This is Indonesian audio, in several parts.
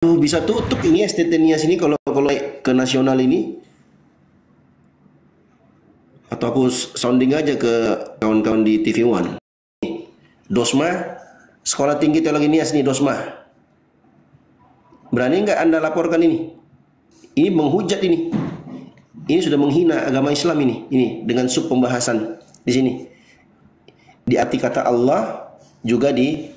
bisa tutup ini STT Nias ini kalau ke nasional ini. Atau aku sounding aja ke kawan-kawan di TV One. Dosma, Sekolah Tinggi Teologi Nias nih Dosma. Berani nggak Anda laporkan ini? Ini menghujat ini. Ini sudah menghina agama Islam ini. Ini dengan sub pembahasan di sini. Di arti kata Allah juga di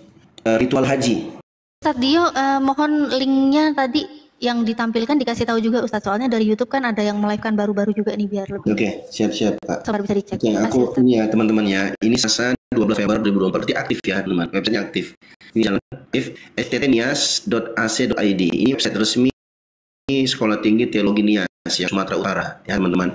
ritual haji. Ustadz Dio, mohon linknya tadi yang ditampilkan dikasih tahu juga Ustadz, soalnya dari YouTube kan ada yang melive-kan baru-baru juga nih biar lebih. Oke, siap-siap Pak. Sabar bisa dicek. Oke, aku ini ya teman-teman ya. Ini Selasa 12 Februari 2024 berarti aktif ya teman-teman. Websitenya aktif. Ini jalan aktif sttnias.ac.id. Ini website resmi Sekolah Tinggi Teologi Nias ya Sumatera Utara ya teman-teman.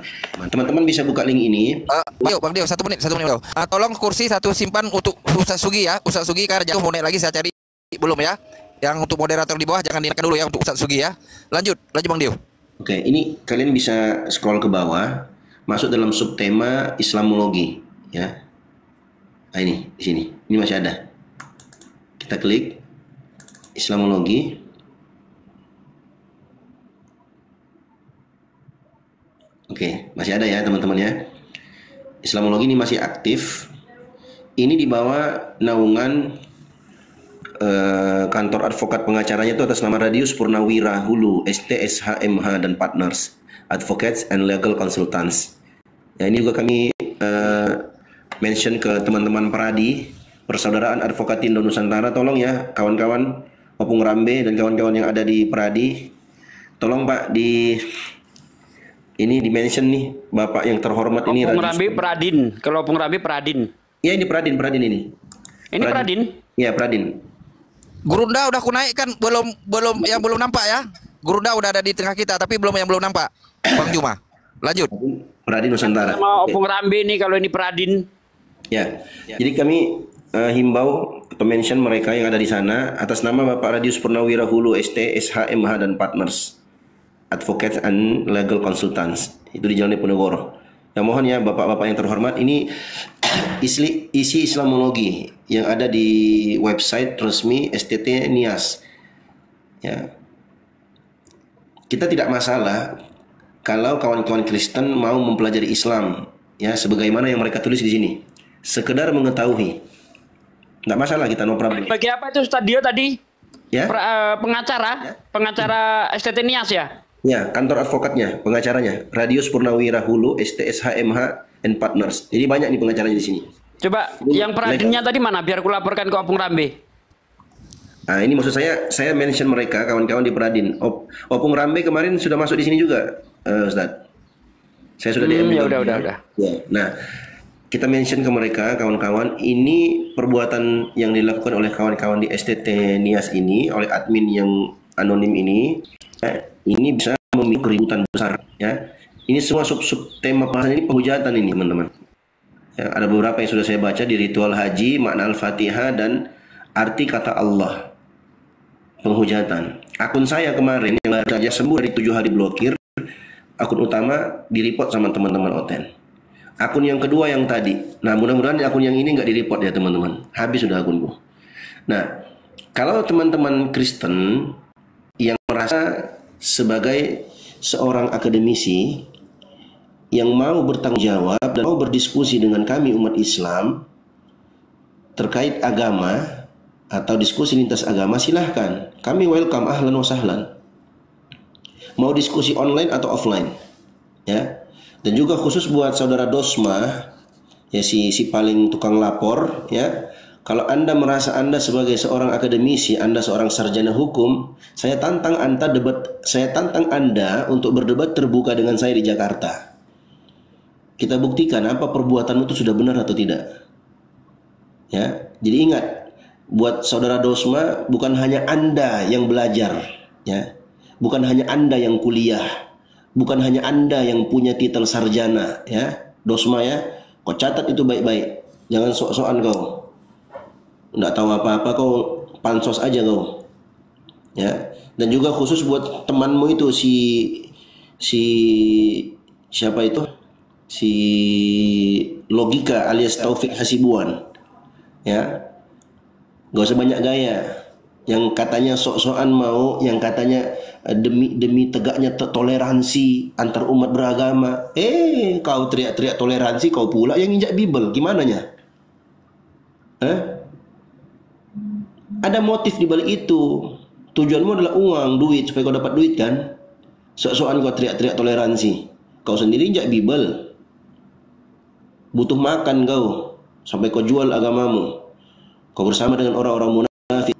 Teman-teman bisa buka link ini. Bang Dio, satu menit. Tolong kursi satu simpan untuk Ustaz Sugi ya. Ustaz Sugi karena jauh mau naik lagi saya cari belum ya. Yang untuk moderator di bawah jangan dinaikkan dulu ya untuk Ustaz Sugi ya. Lanjut Bang Dio. Oke, ini kalian bisa scroll ke bawah, masuk dalam subtema Islamologi ya. Nah, ini di sini. Ini masih ada. Kita klik Islamologi. Oke, masih ada ya teman-teman ya. Islamologi ini masih aktif. Ini di bawah naungan kantor advokat pengacaranya itu atas nama Radius Purnawira Hulu STSHMH dan Partners Advocates and Legal Consultants. Ya, ini juga kami mention ke teman-teman Peradi Persaudaraan Advokatin Nusantara. Tolong ya kawan-kawan Opung Rambe dan kawan-kawan yang ada di Peradi, tolong Pak di ini di mention nih Bapak yang terhormat ini Opung Rambe Pradin. Kalau Opung Rambe Pradin. Ya ini Pradin ini. Ini Pradin? Iya Pradin. Gurunda udah aku naikkan belum nampak ya. Gurunda udah ada di tengah kita tapi yang belum nampak. Bang Juma. Lanjut. Pradin Nusantara. Sama Opung Rambe nih kalau ini Pradin. Ya. Jadi kami himbau atau mention mereka yang ada di sana atas nama Bapak Radius Purnawira Hulu ST SHMH dan Partners Advocates and Legal Consultants. Itu di Jalan Diponegoro. Ya mohon ya Bapak-bapak yang terhormat, ini isi Islamologi yang ada di website resmi STT Nias. Ya. Kita tidak masalah kalau kawan-kawan Kristen mau mempelajari Islam ya sebagaimana yang mereka tulis di sini. Sekedar mengetahui. Nggak masalah kita, no problem. Bagi apa itu Ustadz Dio tadi? Ya. Pengacara STT Nias ya? Ya, kantor advokatnya, pengacaranya Radius Purnawira Hulu STSHMH and Partners. Jadi banyak nih pengacaranya di sini. Coba yang Pradinnya tadi mana? Biar aku laporkan ke Opung Rambe. Nah, ini maksud saya mention mereka kawan-kawan di Pradin. Opung Rambe kemarin sudah masuk di sini juga, Ustaz. Saya sudah DM. Ya udah. Ya. Nah, kita mention ke mereka kawan-kawan, ini perbuatan yang dilakukan oleh kawan-kawan di STT Nias ini, oleh admin yang anonim ini, ini bisa memicu keributan besar ya. Ini semua sub tema pembahasan ini penghujatan ini teman-teman. Ya, ada beberapa yang sudah saya baca di ritual haji, makna Al-Fatihah dan arti kata Allah. Penghujatan. Akun saya kemarin yang baru saja sembuh dari 7 hari blokir, akun utama di-report sama teman-teman Oten. Akun yang kedua yang tadi. Nah, mudah-mudahan akun yang ini nggak di-report ya teman-teman. Habis sudah akunku. Nah, kalau teman-teman Kristen yang merasa sebagai seorang akademisi yang mau bertanggung jawab dan mau berdiskusi dengan kami umat Islam terkait agama atau diskusi lintas agama, silahkan. Kami welcome, ahlan wa sahlan. Mau diskusi online atau offline, ya. Dan juga khusus buat saudara Dosma, ya si paling tukang lapor, ya. Kalau Anda merasa Anda sebagai seorang akademisi, Anda seorang sarjana hukum, saya tantang Anda untuk berdebat terbuka dengan saya di Jakarta. Kita buktikan apa perbuatanmu itu sudah benar atau tidak. Ya, jadi ingat, buat saudara Dosma, bukan hanya Anda yang belajar, ya, bukan hanya Anda yang kuliah, bukan hanya Anda yang punya titel sarjana, ya, Dosma ya, kau catat itu baik-baik, jangan sok-sokan kau. Nggak tahu apa-apa kau, pansos aja kau, ya. Dan juga khusus buat temanmu itu si siapa itu, si Logika alias Taufik Hasibuan, ya, gak usah banyak gaya, yang katanya sok-sokan mau, yang katanya demi tegaknya toleransi antar umat beragama. Kau teriak-teriak toleransi, kau pula yang injak Bible. Gimana nya? Ada motif di balik itu. Tujuanmu adalah uang, duit, supaya kau dapat duit kan? Sok-sokan kau teriak-teriak toleransi. Kau sendiri injak Bible. Butuh makan kau, sampai kau jual agamamu. Kau bersama dengan orang-orang munafik,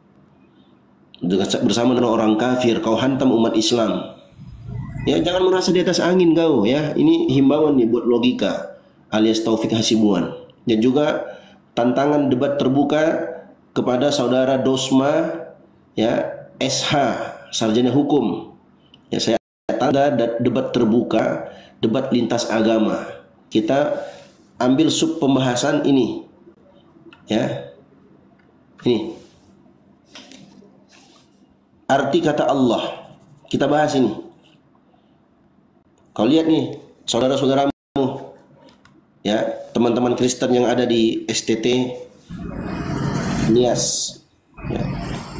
bersama dengan orang kafir, kau hantam umat Islam. Ya, jangan merasa di atas angin kau ya. Ini himbauan nih buat logika alias Taufik Hasibuan. Dan juga tantangan debat terbuka kepada saudara Dosma ya, SH, sarjana hukum. Ya, saya tanda debat terbuka, debat lintas agama. Kita ambil sub pembahasan ini. Ya. Ini arti kata Allah, kita bahas ini. Kau lihat nih, saudara-saudaramu, ya, teman-teman Kristen yang ada di STT Nias, ya,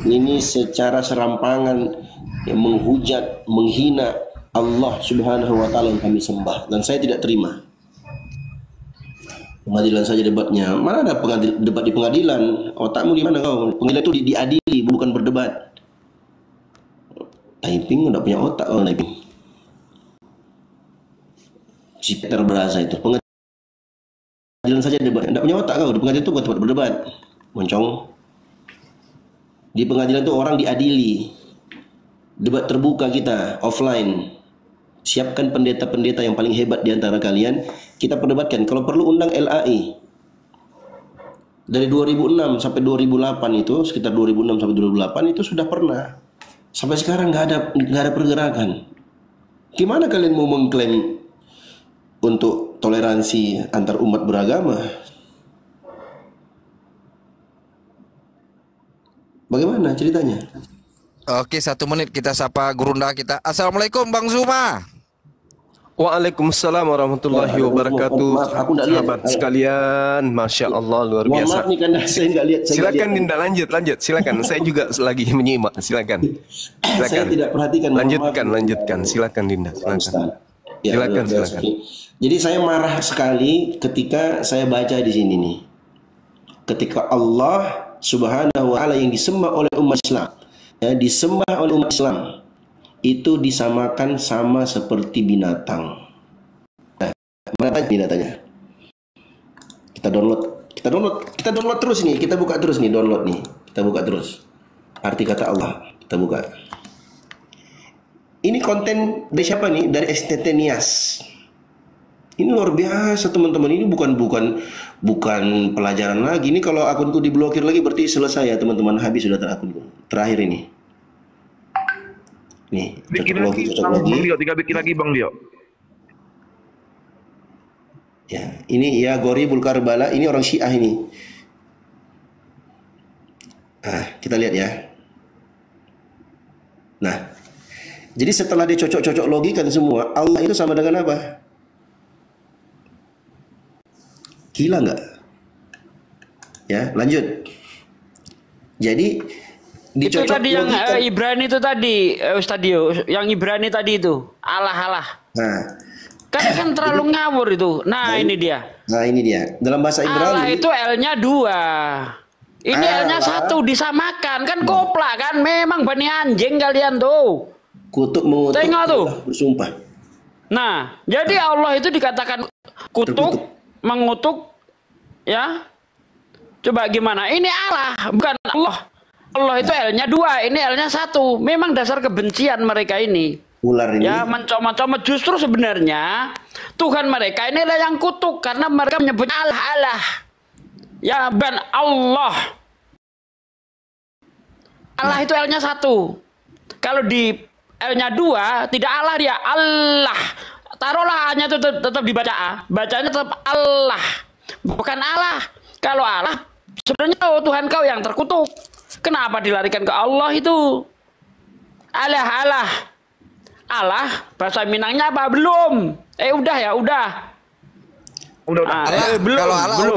ini secara serampangan yang menghujat, menghina Allah Subhanahu wa Ta'ala yang kami sembah, dan saya tidak terima. Pengadilan saja debatnya. Mana ada debat di pengadilan? Otakmu di mana kau? Pengadilan itu diadili, bukan berdebat. Typing udah punya otak kau typing. Si Peter berasa itu. Pengadilan saja debat. Tidak punya otak kau. Di pengadilan itu bukan tempat berdebat. Moncong. Di pengadilan itu orang diadili. Debat terbuka kita offline. Siapkan pendeta-pendeta yang paling hebat di antara kalian. Kita perdebatkan. Kalau perlu undang LAI. Dari 2006 sampai 2008 itu, sekitar 2006 sampai 2008 itu sudah pernah. Sampai sekarang nggak ada pergerakan. Gimana kalian mau mengklaim untuk toleransi antar umat beragama? Bagaimana ceritanya? Oke, 1 menit kita sapa gurunda kita. Assalamualaikum Bang Zuma. Waalaikumsalam warahmatullahi wabarakatuh. Maaf, aku nggak lihat. Sahabat sekalian, masya Allah luar biasa. Maaf nih karena saya nggak lihat. Silakan Dinda lanjut. Silakan. Saya juga lagi menyimak. Silakan. Saya tidak perhatikan. Lanjutkan. Silakan Dinda. Silakan. Ya, silakan. Jadi saya marah sekali ketika saya baca di sini nih. Ketika Allah Subhanahu wa Ta'ala yang disembah oleh umat Islam, ya, disembah oleh umat Islam, itu disamakan sama seperti binatang. Nah, mana binatangnya? Kita download terus nih. Kita buka terus nih, download nih. Kita buka terus. Arti kata Allah, kita buka. Ini konten dari siapa nih? Dari STT Nias. Ini luar biasa teman-teman. Ini bukan pelajaran lagi. Ini kalau akunku diblokir lagi berarti selesai ya teman-teman. Habis sudah terakunku. Terakhir ini. Nih, bikin lagi Bang Dio, bikin lagi Bang Dio. Ya, ini ya Gori Bulkarbala, ini orang Syiah ini. Kita lihat ya. Nah, jadi setelah dia cocok-cocok logikan semua, Allah itu sama dengan apa? Gila nggak? Ya, lanjut. Jadi itu tadi yang Ibrani itu tadi, Ustadio, yang Ibrani tadi itu, Allah. Nah, kan terlalu ngawur itu. Nah, ini dia. Dalam bahasa Ibrani. Allah itu L-nya 2. Ini L-nya 1 disamakan. Kan koplak kan? Memang bani anjing kalian tuh. Kutuk mengutuk. Tengok tuh. Bersumpah. Nah, jadi Allah itu dikatakan kutuk, mengutuk, ya. Coba gimana? Ini Allah, bukan Allah. Allah itu L-nya 2, ini L-nya 1. Memang dasar kebencian mereka ini. Ular ini. Ya, mencoma-coma. Justru sebenarnya Tuhan mereka inilah yang kutuk karena mereka menyebut Allah. Ya, ban Allah. Allah itu L-nya 1. Kalau di L-nya 2, tidak Allah dia, Allah. Taruhlah A-nya itu tetap dibaca A. Bacanya tetap Allah. Bukan Allah. Kalau Allah, sebenarnya Tuhan kau yang terkutuk. Kenapa dilarikan ke Allah itu? Allah. Bahasa Minangnya apa? Belum. Udah ya, udah. Udah. Allah, belum. Kalau Allah belum.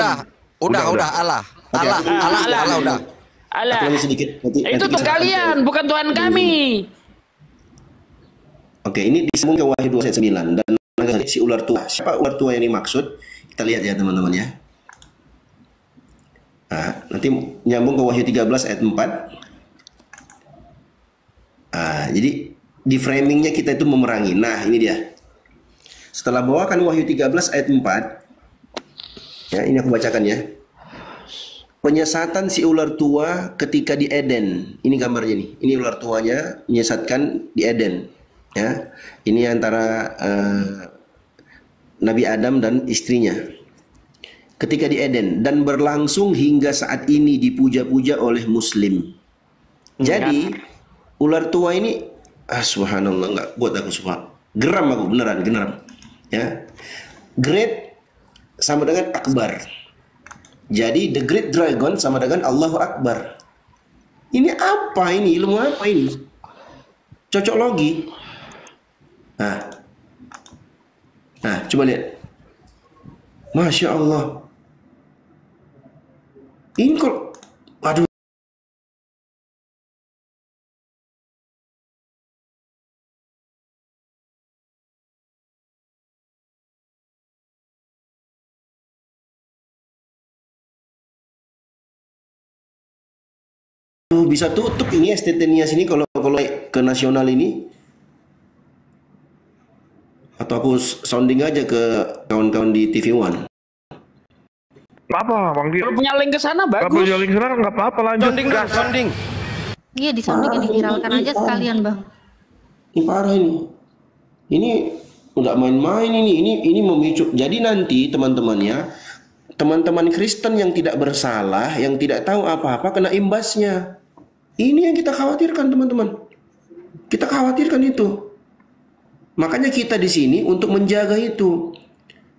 udah Allah udah. Alah. Aku ulangi sedikit. Nanti Itu kita Tuhan kalian, bukan Tuhan kami. Oke, ini disambung ke Wahyu 2 ayat 9 dan si ular tua. Siapa ular tua yang dimaksud? Kita lihat ya teman-teman ya. Nah, nanti nyambung ke Wahyu 13 ayat 4. Jadi di framingnya kita itu memerangi. Nah, ini dia. Setelah bawakan Wahyu 13 ayat 4, ya, ini aku bacakan ya. Penyesatan si ular tua ketika di Eden. Ini gambarnya nih. Ini ular tuanya menyesatkan di Eden. Ya, ini antara Nabi Adam dan istrinya. Ketika di Eden dan berlangsung hingga saat ini dipuja-puja oleh Muslim. Jadi ular tua ini, subhanallah, nggak buat aku suka. Geram aku beneran, geram. Ya, great sama dengan akbar. Jadi the great dragon sama dengan Allahu Akbar. Ini apa ini? Ilmu apa ini? Cocok logi. Nah, coba lihat. Masya Allah. Ini kok, aduh. Bisa tutup ini STT Nias ini kalau ke nasional ini. Atau aku sounding aja ke kawan-kawan di TV One. Apa, Bang Dio? Kalau punya link ke sana Kalau bagus. punya link sana nggak apa-apa, lanjut. Sounding. Iya, di sounding ini viralkan aja sekalian, Bang. Ini parah ini. Ini nggak main-main ini. Ini memicu. Jadi nanti teman-teman Kristen yang tidak bersalah, yang tidak tahu apa-apa kena imbasnya. Ini yang kita khawatirkan, teman-teman. Kita khawatirkan itu. Makanya kita di sini untuk menjaga itu.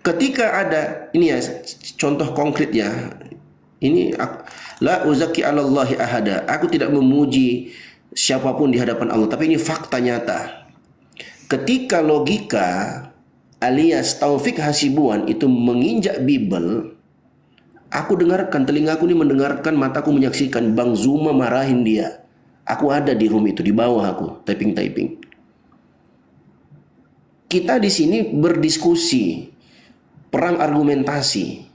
Ketika ada ini ya contoh konkret ya. Ini la uzaki 'alallahi ahada. Aku tidak memuji siapapun di hadapan Allah, tapi ini fakta nyata. Ketika logika alias Taufik Hasibuan itu menginjak Bible, aku dengarkan, telingaku ini mendengarkan, mataku menyaksikan Bang Zuma marahin dia. Aku ada di room itu, di bawah aku typing. Kita di sini berdiskusi, perang argumentasi.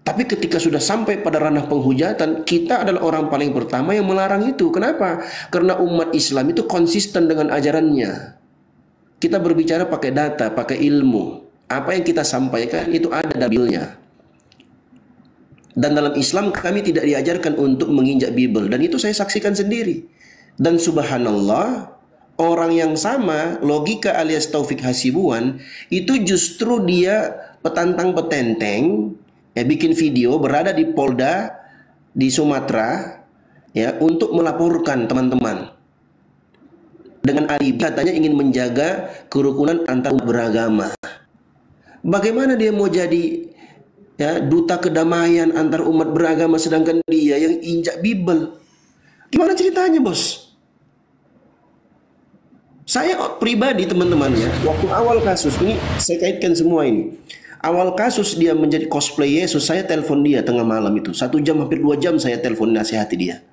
Tapi ketika sudah sampai pada ranah penghujatan, kita adalah orang paling pertama yang melarang itu. Kenapa? Karena umat Islam itu konsisten dengan ajarannya. Kita berbicara pakai data, pakai ilmu. Apa yang kita sampaikan itu ada dalilnya. Dan dalam Islam kami tidak diajarkan untuk menginjak Bible. Dan itu saya saksikan sendiri. Dan subhanallah, orang yang sama, logika alias Taufik Hasibuan, itu justru dia petantang-petenteng, ya, bikin video, berada di Polda, di Sumatera, ya, untuk melaporkan teman-teman. Dengan alibi katanya ingin menjaga kerukunan antar beragama. Bagaimana dia mau jadi, ya, duta kedamaian antar umat beragama sedangkan dia yang injak Bible? Gimana ceritanya, bos? Saya pribadi teman-teman ya, waktu awal kasus ini saya kaitkan semua ini. Awal kasus dia menjadi cosplay Yesus, saya telepon dia tengah malam itu. 1 jam, hampir 2 jam saya telepon nasihati dia.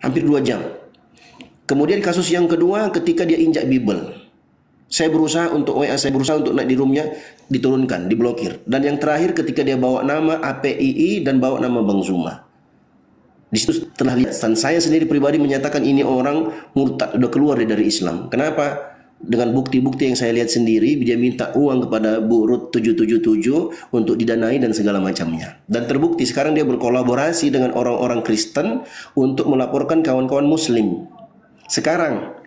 Hampir 2 jam. Kemudian kasus yang kedua ketika dia injak Bible. Saya berusaha untuk WA, saya berusaha untuk naik di roomnya, diturunkan, diblokir. Dan yang terakhir ketika dia bawa nama APII dan bawa nama Bang Zuma. Di situ telah lihat, dan saya sendiri pribadi menyatakan ini orang murtad, udah keluar dari Islam. Kenapa? Dengan bukti-bukti yang saya lihat sendiri, dia minta uang kepada Bu Ruth 777 untuk didanai dan segala macamnya. Dan terbukti sekarang dia berkolaborasi dengan orang-orang Kristen untuk melaporkan kawan-kawan Muslim. Sekarang,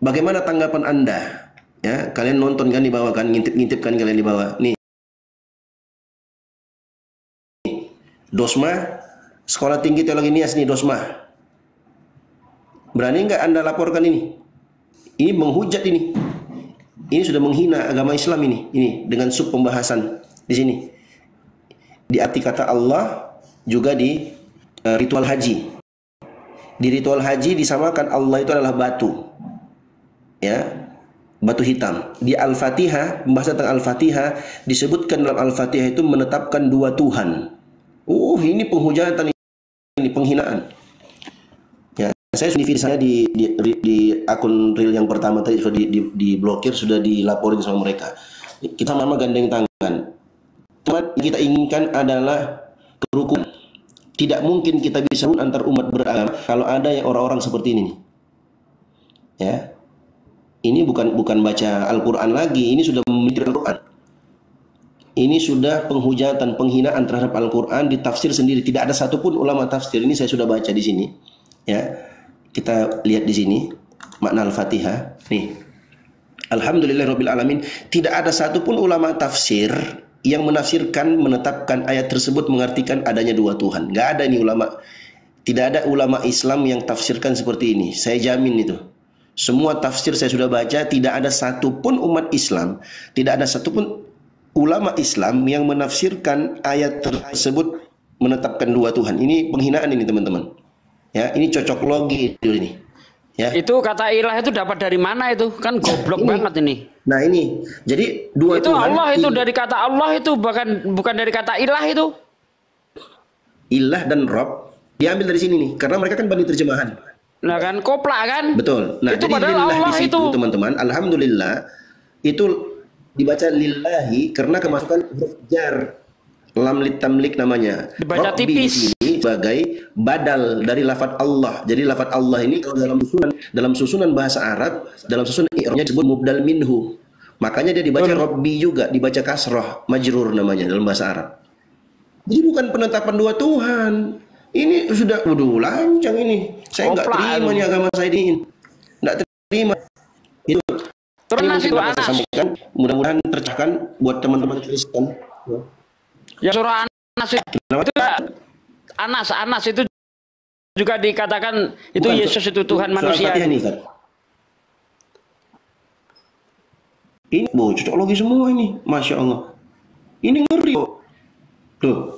bagaimana tanggapan Anda? Ya, kalian nonton kan di bawah kan, ngintip-ngintip kan kalian di bawah. Nih, Dosma, Sekolah Tinggi Teologi Nias nih, Dosma. Berani nggak Anda laporkan ini? Ini menghujat ini. Ini sudah menghina agama Islam ini. Ini dengan sub pembahasan di sini. Di arti kata Allah juga di ritual haji. Di ritual haji disamakan Allah itu adalah batu. Ya. Batu hitam. Di Al-Fatihah, pembahasan tentang Al-Fatihah disebutkan dalam Al-Fatihah itu menetapkan 2 Tuhan. Ini penghujatan, ini penghinaan. Ya, saya sudah video saya di akun real yang pertama tadi sudah diblokir, sudah dilaporin sama mereka. Kita sama gandeng tangan. Teman kita inginkan adalah kerukunan. Tidak mungkin kita bisa antar umat beragama kalau ada yang orang-orang seperti ini. Ya, ini bukan baca Al-Quran lagi, ini sudah memiliki Al-Quran. Ini sudah penghujatan, penghinaan terhadap Al-Quran, ditafsir sendiri. Tidak ada satupun ulama tafsir. Ini saya sudah baca di sini. Ya, kita lihat di sini makna Al-Fatihah. Nih, Alhamdulillahirabbil alamin. Tidak ada satupun ulama tafsir yang menafsirkan, menetapkan ayat tersebut mengartikan adanya dua Tuhan. Nggak ada ini ulama. Tidak ada ulama Islam yang tafsirkan seperti ini. Saya jamin itu. Semua tafsir saya sudah baca. Tidak ada satupun umat Islam, tidak ada satupun ulama Islam yang menafsirkan ayat tersebut menetapkan dua Tuhan. Ini penghinaan ini teman-teman. Ya, ini cocok logi itu ini. Ya. Itu kata ilah itu dapat dari mana itu? Kan goblok banget ini. Nah ini, jadi dua itu Tuhan. Allah itu dari kata Allah itu bukan dari kata ilah itu. Ilah dan Rob diambil dari sini nih, karena mereka kan banding terjemahan. Nah kan koplak kan? Betul. Nah itu jadi padahal Allah di situ, itu teman-teman. Alhamdulillah itu dibaca lillahi karena kemasukan huruf jar, lam litamlik namanya. Dibaca Rabbi tipis. di sini sebagai badal dari lafaz Allah. Jadi lafaz Allah ini kalau dalam susunan bahasa Arab, dalam susunan i'rabnya disebut mubdal minhu. Makanya dia dibaca Rabbi juga, dibaca kasrah, majrur namanya dalam bahasa Arab. Jadi bukan penetapan dua Tuhan. Ini sudah lancang ini. Saya nggak terima nih agama saya ini. Nggak terima. Itu Terus itu Anas. Sampaikan, mudah-mudahan tercahkan buat teman-teman Kristen. Ya surah Anas itu Anas itu juga dikatakan itu Bukan, Yesus itu Tuhan manusia. Ini, kan? Ini cocok logi semua ini, masya Allah. Ini ngeri kok. Tuh.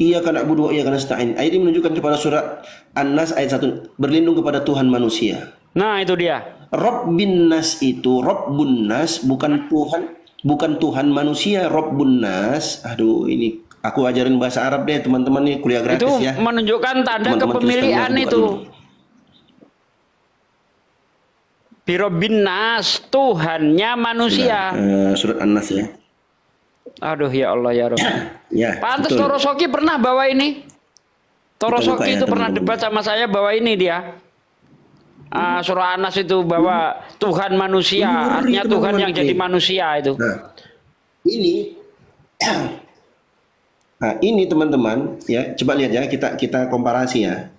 Iya karena budu, iya karena stain. Ayat ini menunjukkan kepada surat An-Nas ayat 1, berlindung kepada Tuhan manusia. Nah itu dia. Rabbin Nas itu, Rabbun Nas bukan Tuhan manusia, Rabbun Nas. Aduh, ini aku ajarin bahasa Arab deh teman-teman nih, kuliah gratis itu ya. menunjukkan tanda Teman-teman kepemilikan Kristen itu. Birabbin Nas, Tuhannya manusia. Surat An-Nas ya. Aduh ya Allah ya Rabb. Ya. Pantes Betul. Torosoki pernah bawa ini. Torosoki ya, itu pernah teman-teman. debat sama saya bawa ini dia. Surah Anas itu bahwa Tuhan manusia, artinya Tuhan yang jadi manusia itu. Nah, ini teman-teman ya, coba lihat ya, kita komparasi ya.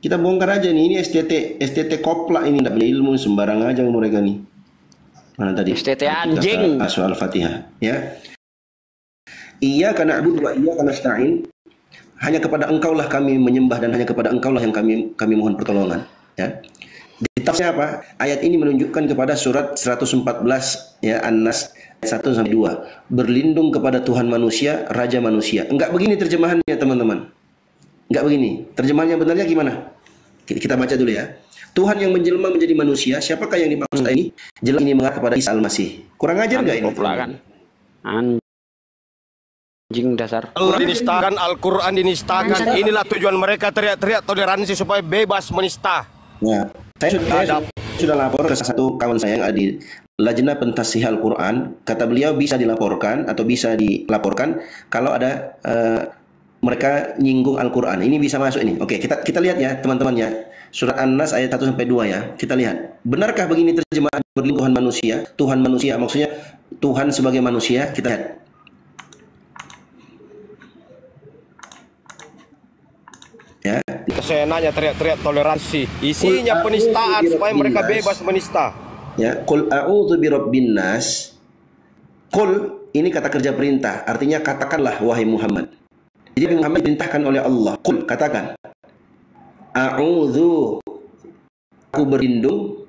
Kita bongkar aja nih, ini STT koplak ini, tidak punya ilmu, sembarang aja mereka nih. Mana tadi? STT anjing. Surah Al-Fatihah ya. Iya karena Abu wa iya karena nasta'in. Hanya kepada Engkaulah kami menyembah dan hanya kepada Engkaulah yang kami mohon pertolongan ya. Di tafsirnya apa? Ayat ini menunjukkan kepada surat 114 ya, An-Nas 1-2. Berlindung kepada Tuhan manusia, Raja manusia. Enggak begini terjemahannya teman-teman. Enggak begini. Terjemahannya benarnya gimana? Kita baca dulu ya. Tuhan yang menjelma menjadi manusia, siapakah yang dimaksud ini? Jelas ini mengarah kepada Isa Al-Masih. Kurang ajar enggak ini? Kan? Anjing dasar. Allah dinistakan, Al-Quran dinistakan. Inilah tujuan mereka teriak-teriak toleransi supaya bebas menista. Ya. Saya sudah lapor ke satu kawan saya yang ada di Lajnah Pentasih Al-Quran. Kata beliau bisa dilaporkan kalau ada mereka nyinggung Al-Quran. Ini bisa masuk ini. Oke, kita lihat ya teman-teman ya. Surat An-Nas ayat 1-2 ya. Kita lihat. Benarkah begini terjemahan berlindung Tuhan manusia? Tuhan manusia maksudnya Tuhan sebagai manusia. Kita lihat. Ya. Kesenanya teriak-teriak toleransi. Isinya penistaan supaya mereka bebas menista. Ya, qul a'udzu birabbin nas. Qul ini kata kerja perintah, artinya katakanlah wahai Muhammad. Jadi Muhammad diperintahkan oleh Allah. Qul katakan. A'udzu, aku berlindung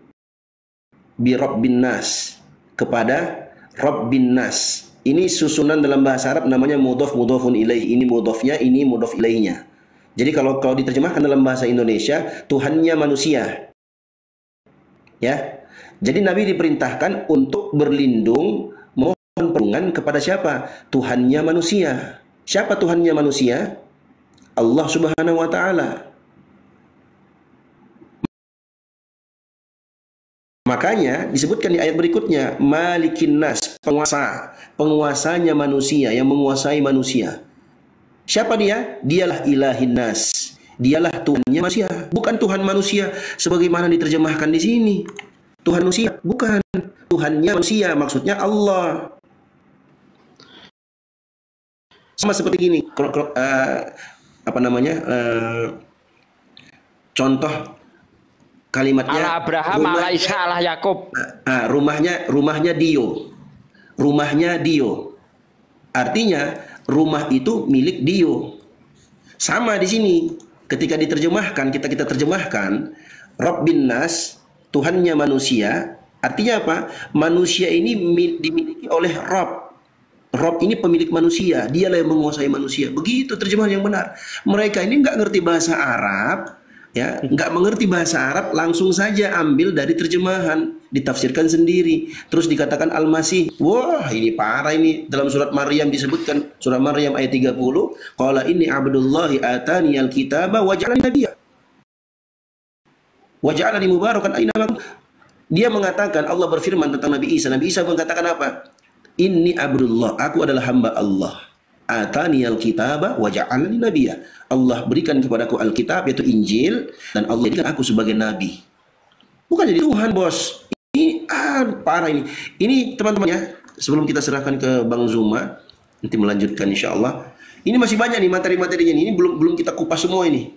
birabbin nas, kepada Rabbin nas. Ini susunan dalam bahasa Arab namanya mudhaf mudhafun ilaih. Ini mudhafnya, ini mudhaf ilaihnya. Jadi kalau diterjemahkan dalam bahasa Indonesia, Tuhannya manusia. Ya. Jadi Nabi diperintahkan untuk berlindung, mohon perlindungan kepada siapa? Tuhannya manusia. Siapa Tuhannya manusia? Allah Subhanahu wa taala. Makanya disebutkan di ayat berikutnya, Malikin Nas, penguasa, penguasanya manusia, yang menguasai manusia. Siapa dia? Dialah Ilahin Nas. Dialah Tuhannya manusia, bukan Tuhan manusia sebagaimana diterjemahkan di sini. Tuhan manusia, bukan. Tuhannya manusia, maksudnya Allah. Sama seperti gini, contoh kalimatnya. Allah Abraham, Allah Isa, Allah Yakub. Rumahnya Dio. Rumahnya Dio. Artinya rumah itu milik Dio. Sama di sini. Ketika diterjemahkan, kita terjemahkan Rabbin Nas, Tuhannya manusia. Artinya apa? Manusia ini dimiliki oleh Rabb. Rabb ini pemilik manusia. Dialah yang menguasai manusia. Begitu terjemahan yang benar. Mereka ini nggak ngerti bahasa Arab, ya, nggak mengerti bahasa Arab, langsung saja ambil dari terjemahan, ditafsirkan sendiri. Terus dikatakan Al-Masih. Wah, ini parah ini. Dalam surat Maryam disebutkan, surat Maryam ayat 30, qala inni abdullahi ataniyal kitaba wa ja'alani nabiyya. Wa ja'alani mubarakan aina ma kuntu. Dia mengatakan, Allah berfirman tentang Nabi Isa. Nabi Isa mengatakan apa? Inni abdullah, aku adalah hamba Allah. Ataniyal kitaba wa ja'alani nabiyya. Allah berikan kepadaku Alkitab, yaitu Injil, dan Allah jadikan aku sebagai nabi. Bukan jadi Tuhan, bos. Ini parah ini. Ini teman-teman ya, sebelum kita serahkan ke Bang Zuma, nanti melanjutkan insya Allah. Ini masih banyak nih materi-materinya. Ini belum kita kupas semua ini.